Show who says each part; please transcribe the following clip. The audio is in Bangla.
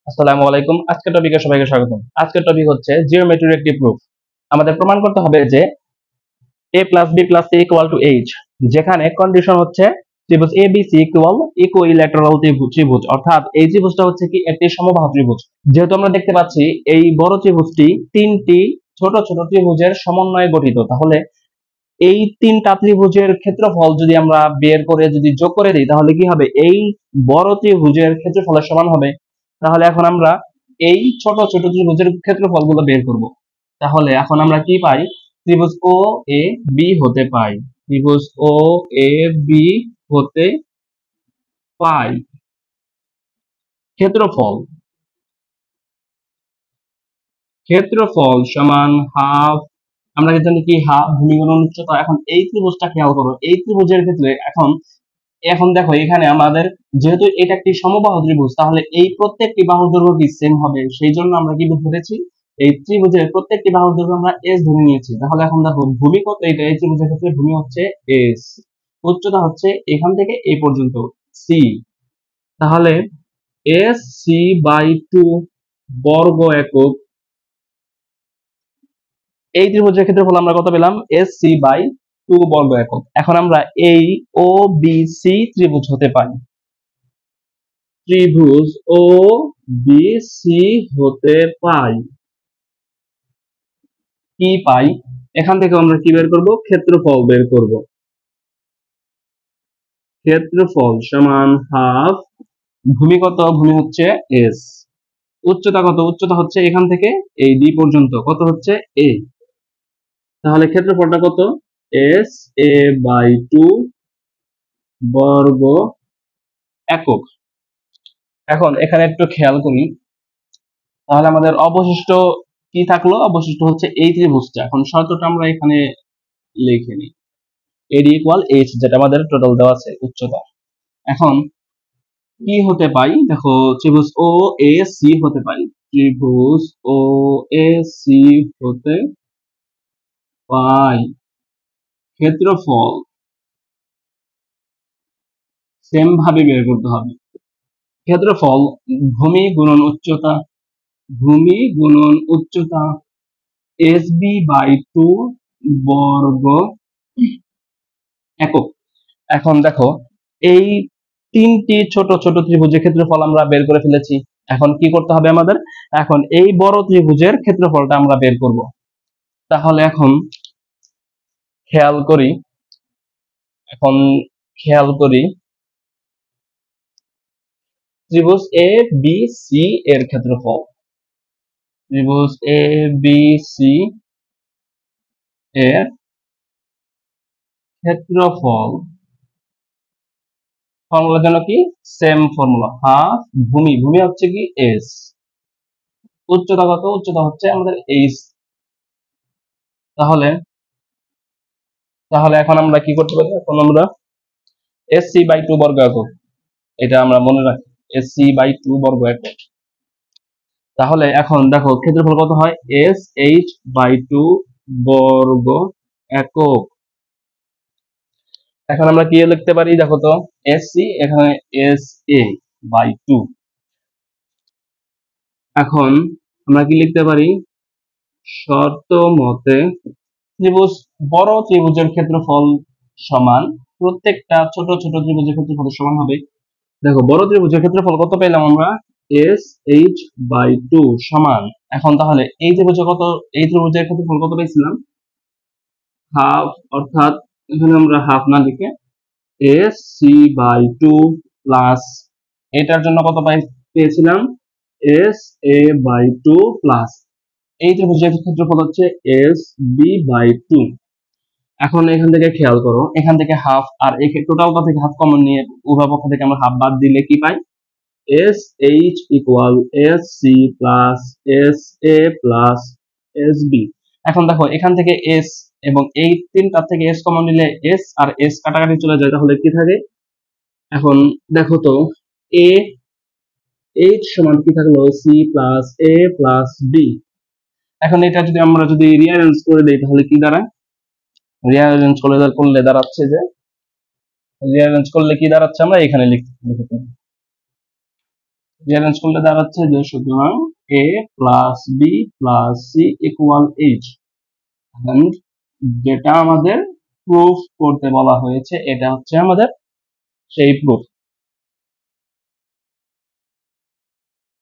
Speaker 1: আসসালামু আলাইকুম। আজকের টপিকে সবাইকে স্বাগতম। আজকের টপিক হচ্ছে জিওমেট্রির একটি প্রুফ। আমাদের প্রমাণ করতে হবে যে a plus b plus c equal to h, যেখানে কন্ডিশন হচ্ছে ত্রিভুজ abc ইকুয়াল ইকুইল্যাটারাল ত্রিভুজ, অর্থাৎ এই ত্রিভুজটা হচ্ছে কি একটি সমবাহু ত্রিভুজ। যেহেতু আমরা দেখতে পাচ্ছি এই বড় ত্রিভুজটি তিনটি ছোট ছোট ত্রিভুজের সমন্বয়ে গঠিত, তাহলে এই তিনটা ত্রিভুজের ক্ষেত্রফল যদি আমরা বের করে যদি যোগ করে দিই তাহলে কি হবে, এই বড় ত্রিভুজের ক্ষেত্রফলের সমান হবে। তাহলে এখন আমরা এই ছোট ছোট ত্রিভুজের ক্ষেত্রফলগুলো বের করব। তাহলে এখন আমরা কি পাই, ত্রিভুজ ও এ বি হতে পাই, ত্রিভুজ ও এ বি হতে পাই ক্ষেত্রফল, ক্ষেত্রফল সমান হাফ, আমরা জানি কি হাফ ভূমি গুণন উচ্চতা। এখন এই ত্রিভুজটা খেয়াল করো, এই ত্রিভুজের ক্ষেত্রে এখন এখন দেখো এখানে আমাদের যেহেতু এটা একটি সমবাহু ত্রিভুজ, তাহলে এই প্রত্যেকটি বাহুর দৈর্ঘ্য কি সেম হবে, সেই জন্য আমরা কি ধরেছি, এই ত্রিভুজের প্রত্যেকটি বাহুর দৈর্ঘ্য আমরা এস ধরে নিয়েছি। তাহলে এখন দেখো ভূমি কত, এটা এই ত্রিভুজের ক্ষেত্রে ভূমি হচ্ছে এস, উচ্চতা হচ্ছে এখান থেকে এই পর্যন্ত সি। তাহলে এস সি বাই 2 বর্গ একক, এই ত্রিভুজের ক্ষেত্রফল আমরা কত পেলাম, এস সি বাই 2 বর্গ একক। এখন আমরা এই ও বি সি ত্রিভুজ হতে পারি, ত্রিভুজ ও বি সি হতে পাই, কি পাই, এখান থেকে আমরা কি বের করব, ক্ষেত্রফল বের করব। ক্ষেত্রফল সমান হাফ, ভূমি কত, ভূমি হচ্ছে এস, উচ্চতা কত, উচ্চতা হচ্ছে এখান থেকে এই ডি পর্যন্ত কত হচ্ছে এ। তাহলে ক্ষেত্রফলটা কত, এস এ বাই 2 বর্গ একক। এখন এখানে একটু খেয়াল করি, তাহলে আমাদের অবশিষ্ট কি থাকলো, অবশিষ্ট হচ্ছে এই ত্রিভুজটা। এখন শর্তটা আমরা এখানে লিখে নিই, এডি ইকুয়াল এইচ, যেটা আমাদের টোটাল দেওয়া আছে উচ্চতা। এখন কি হতে পাই, দেখো ত্রিভুজ ও এ সি হতে পাই, ত্রিভুজ ও এ সি হতে পাই ক্ষেত্রফল সেম ভাবে বের করতে হবে। ক্ষেত্রফল ভূমি গুণন উচ্চতা, ভূমি গুণন উচ্চতা এস বি বাই 2 বর্গ একক। এখন দেখো এই তিনটি ছোট ছোট ত্রিভুজের ক্ষেত্রফল আমরা বের করে ফেলেছি। এখন কি করতে হবে আমাদের, এখন এই বড় ত্রিভুজের ক্ষেত্রফলটা আমরা বের করব। তাহলে এখন খেয়াল করি, এখন খেয়াল করি ত্রিভুজ এ বি সি এর ক্ষেত্রফল, ত্রিভুজ এ বি সি এর ক্ষেত্রফল, ফর্মুলা যেন কি সেম ফর্মুলা, হাফ ভূমি, ভূমি হচ্ছে কি এস, উচ্চতা কত, উচ্চতা হচ্ছে আমাদের এইচ। তাহলে তাহলে এখন আমরা কি করতে পারি, এখন আমরা এস সি বাই 2 বর্গ একক, এটা আমরা মনে রাখি, এস সি বাই 2 বর্গ একক। তাহলে এখন দেখো ক্ষেত্রফল কত হয়, এস এইচ বাই 2 বর্গ একক। এখন আমরা কি লিখতে পারি, দেখো তো এস সি, এখানে এস এ বাই 2। এখন আমরা কি লিখতে পারি, শর্ত মতে ত্রিভুজ বড় ত্রিভুজের ক্ষেত্রফল সমান প্রত্যেকটা ছোট ছোট ত্রিভুজের ক্ষেত্রফল সমান হবে। দেখো বড় ত্রিভুজের ক্ষেত্রফল কত পেলাম আমরা, এস এইচ বাই 2 সমান, এখন তাহলে এই ত্রিভুজের কত, এই ত্রিভুজের ক্ষেত্রফল কত পেয়েছিলাম, হাফ, অর্থাৎ এখানে আমরা হাফ না লিখে এস সি বাই 2 প্লাস, এটার জন্য কত পেয়েছিলাম, এস এ বাই 2 প্লাস এই ত্রিভুজের ক্ষেত্রফল হচ্ছে এস বি বাই 2। এখন এখান থেকে খেয়াল করো, এখান থেকে হাফ আর এই টোটালটা থেকে হাফ কমন নিয়ে উভয় পক্ষ থেকে আমরা হাফ বাদ দিলে কি পাই, S H equal S C plus S A plus S B. এখন দেখো এখান থেকে এস এবং এই তিনটা থেকে এস কমন নিলে এস আর এস কাটাকাটি চলে যায়, তাহলে কি থাকে, এখন দেখো তো এ এইচ সমান কি থাকলো, সি প্লাস এ প্লাস বি। এখন এটা যদি আমরা যদি রিঅ্যারেঞ্জ করে দেই তাহলে কি দাঁড়ায়, রিঅ্যারেঞ্জ করলে দাঁড়াচ্ছে যে, রিঅ্যারেঞ্জ করলে কি দাঁড়াচ্ছে, আমরা এখানে লিখতে পারি রিঅ্যারেঞ্জ করলে দাঁড়াচ্ছে যে সুতরাং a plus B plus C equal 8 and যেটা আমাদের প্রুফ করতে বলা হয়েছে এটা হচ্ছে আমাদের সেই প্রুফ।